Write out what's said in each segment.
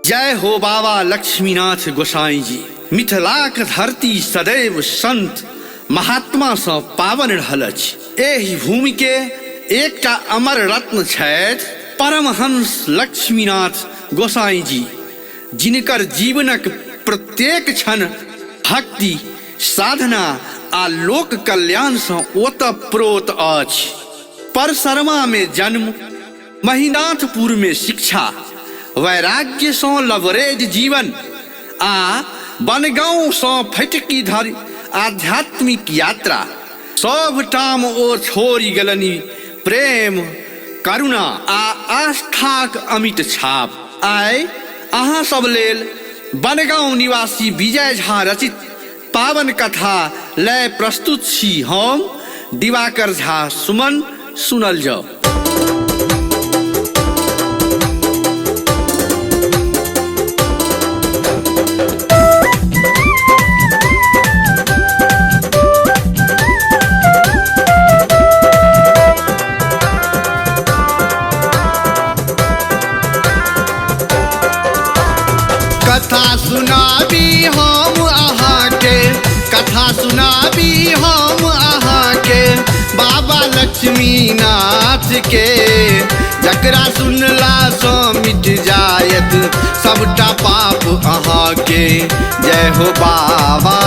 जय हो बाबा लक्ष्मीनाथ गोसाई जी। मिथिलाक धरती सदैव संत महात्मा सँ पावन रहल अछि। एहि भूमि के एकटा अमर रत्न छथि परमहंस लक्ष्मीनाथ गोसाई जी, जिनकर जीवनक प्रत्येक क्षण भक्ति, साधना आ लोक कल्याण सँ ओतप्रोत अछि। परसरमा में जन्म, महिनाथपुर में शिक्षा, वैराग्य सँ लवरेज जीवन आ बनगांव सँ फटकी धरि आध्यात्मिक यात्रा, सबटाम ओ छोड़ि गेलनि प्रेम, करुणा आ आस्थाक अमिट छाप। आइ अहाँ सब लेल बनगांव निवासी विजय झा रचित पावन कथा लय प्रस्तुत छी हम दिवाकर झा सुमन। सुनल जाओ। कथा सुनाबी हम अहाँ के, कथा सुनाबी हम अहाँ के बाबा लक्ष्मीनाथ के, जकरा सुनला सँ मिट जायत सबटा पाप अहाँ के। जय हो बाबा,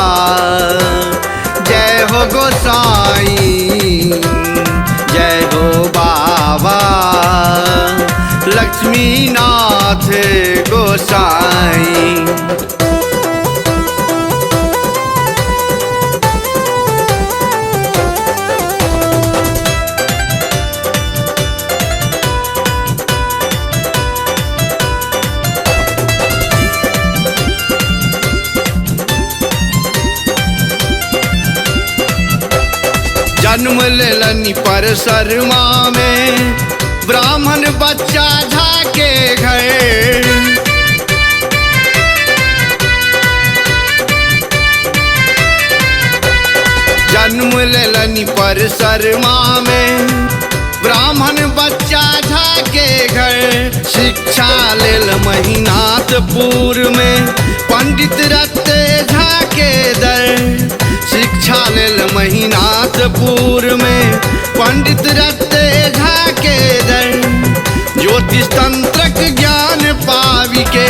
जय हो गोसाई, जय हो बाबा लक्ष्मीनाथ गोसाई। जन्म लेलनि परसरमा में ब्राह्मण बच्चा झा के घर। जन्म लेलनि परसरमा में ब्राह्मण बच्चा झा के घर। शिक्षा लेल महिनाथपुर में पंडित रत्ते झा के दर। शिक्षा लेल महिनाथपुर में पंडित रत्ते झा के दर। ज्योतिष तंत्रक ज्ञान पावि के,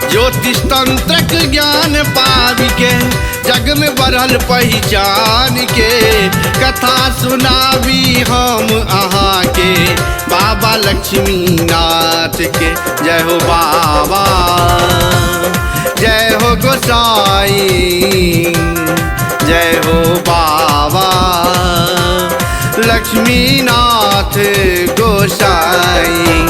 ज्योतिष तंत्रक ज्ञान पावि के जग में बढ़ल पहचान के। कथा सुनाबी हम अहाँ के बाबा लक्ष्मीनाथ के। जय हो बाबा, जय हो गोसाई, जय हो बाबा लक्ष्मीनाथ गोसाई।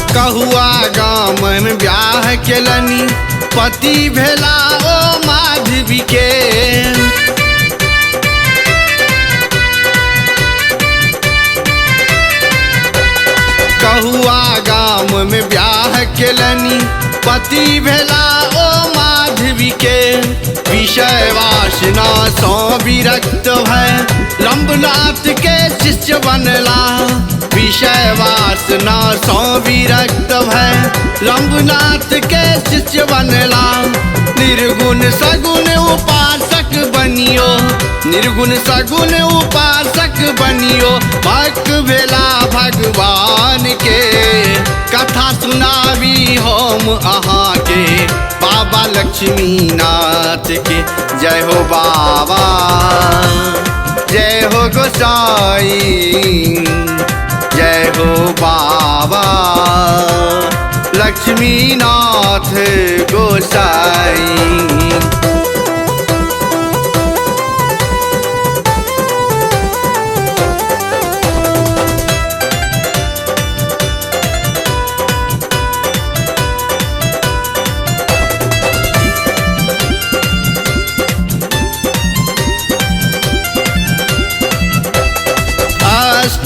कहुआ गाम में ब्याह केलनि पति भेला ओ माधवी के। कहुआ गाम में ब्याह केलनि पति भेला ओ माधवी के। विषय वासना सँ विरक्त भय लंबनाथ के शिष्य बनला। विषय वासना सँ विरक्त भय लंबनाथ के शिष्य बनला। निर्गुण सगुण उपासक बनियो, निर्गुण सगुण उपासक बनियो, भक्त भेला भगवान के। कथा सुनाबी हम अहाँ के बाबा लक्ष्मीनाथ के। जय हो बाबा, जय हो गोसाई, जय हो बाबा लक्ष्मीनाथ गोसाई।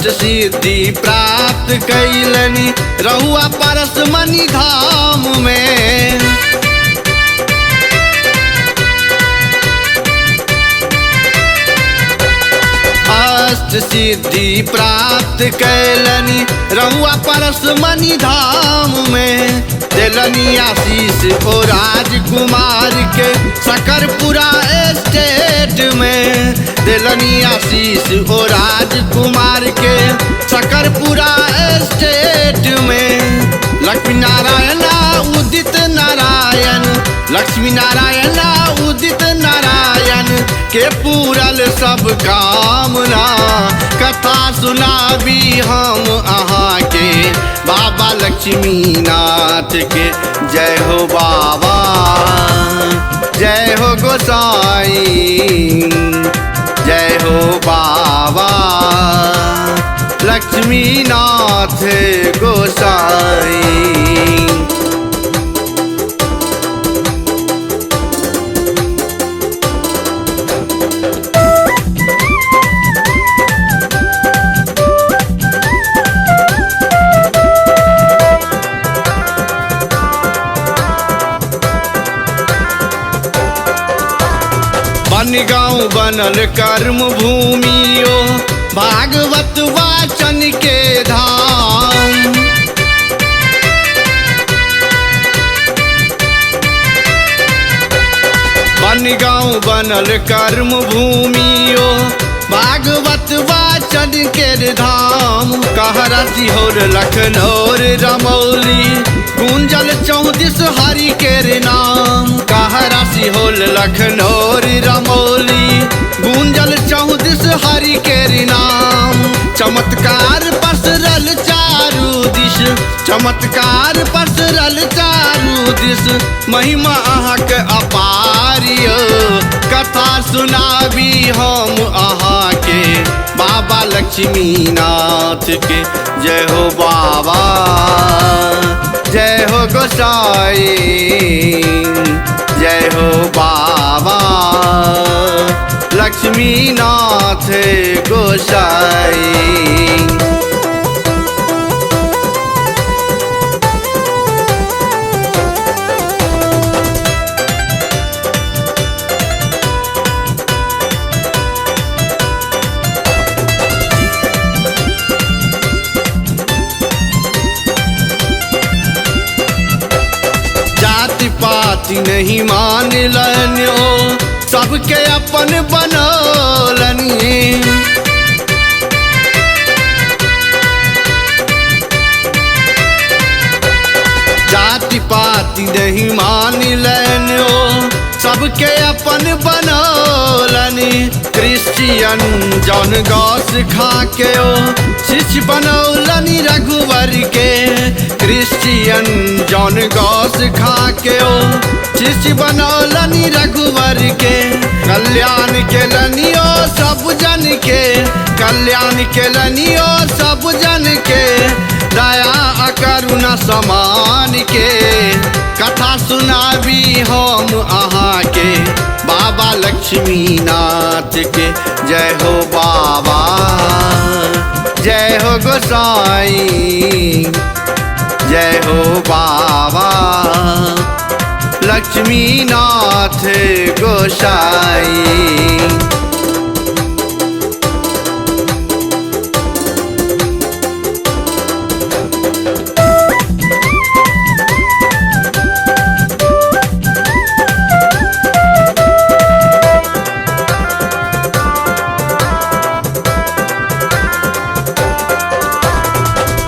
अष्ट सिद्धि प्राप्त कैलनी रहुआ परसमणि धाम में। अष्ट सिद्धि प्राप्त कैलनी रहुआ परसमणि धाम में। दिलनी आशीष ओ राजकुमार के सकरपुरा एस्टेट में। दिलनी आशीष ओ राजकुमार के सकरपुरा एस्टेट में। लक्ष्मी नारायण उदित नारायण, लक्ष्मी नारायण उदित नारायण के पूरल सब कामना। कथा सुनाबी हम अहाँ के बाबा लक्ष्मीनाथ के। जय हो बाबा, जय हो गोसाई, जय हो बाबा लक्ष्मीनाथ गोसाई। बन गाँव बनल कर्म भूमियो भागवत वाचन के धाम। बन गाँव बनल कर्म भूमियो भागवत वाचन के धाम। कहरा सिहोर लखनौर रमौली गुंजल 34 हरि के नाम। कहरा सिहोर लखनौर रमौली गुंजल 34 हरि के नाम। चमत्कार पसरल चारू दिश, चमत्कार पसरल चारू दिश महिमा अहाँक अपारियो। कथा सुनाबी हम अहाँ के बाबा लक्ष्मीनाथ के। जय हो बाबा, जय हो गोसाई, जय हो बाबा लक्ष्मीनाथ गोसाई। जाति पाति नहीं मान लन्यो सबके अपन बनौलनी। जाति पाति नहीं मान लन्यो सबके अपन बनौलनी। क्रिश्चियन जौन गौस खा के ओ शिष्य बनौलनी रघुवर के। क्रिश्चियन जौन गौस खा के ओ शिष्य बनौलनी रघुवर के। कल्याण के लनियो सब जन के, कल्याण के लनियो सब जन के। दया करुणा समान के कथा सुनाबी हम अहाँ के बाबा लक्ष्मीनाथ के। जय हो बाबा, जय हो गोसाई, जय हो बाबा लक्ष्मीनाथ गोसाई।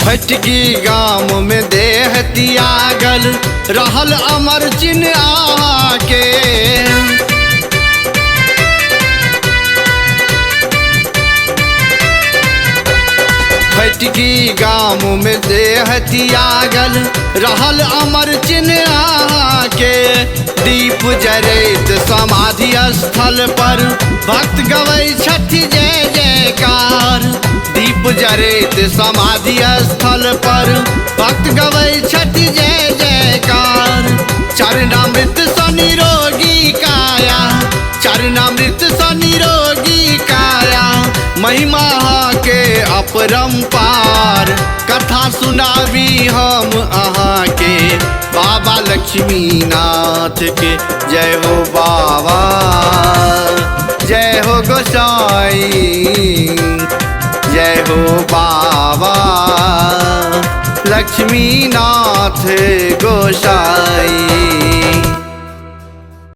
भटकी गाँव में देह त्यागल रहल अमर चिन्ह आके। भटकी गाँव में देह त्यागल रहल अमर चिन्ह आके। दीप जरैत समाधि स्थल पर भक्त गवै छथि जय जयकार। दीप जरैत समाधि स्थल पर भक्त गवै छथि जय जयकार। चरणामृत स निरोगी काया, चरणामृत स निरोगी काया। महिमा के अपरंपार। कथा सुनावी हम अहाँ के बाबा लक्ष्मीनाथ के। जय हो बाबा, जय हो गोसाई, जय हो बाबा लक्ष्मीनाथ गोसाई।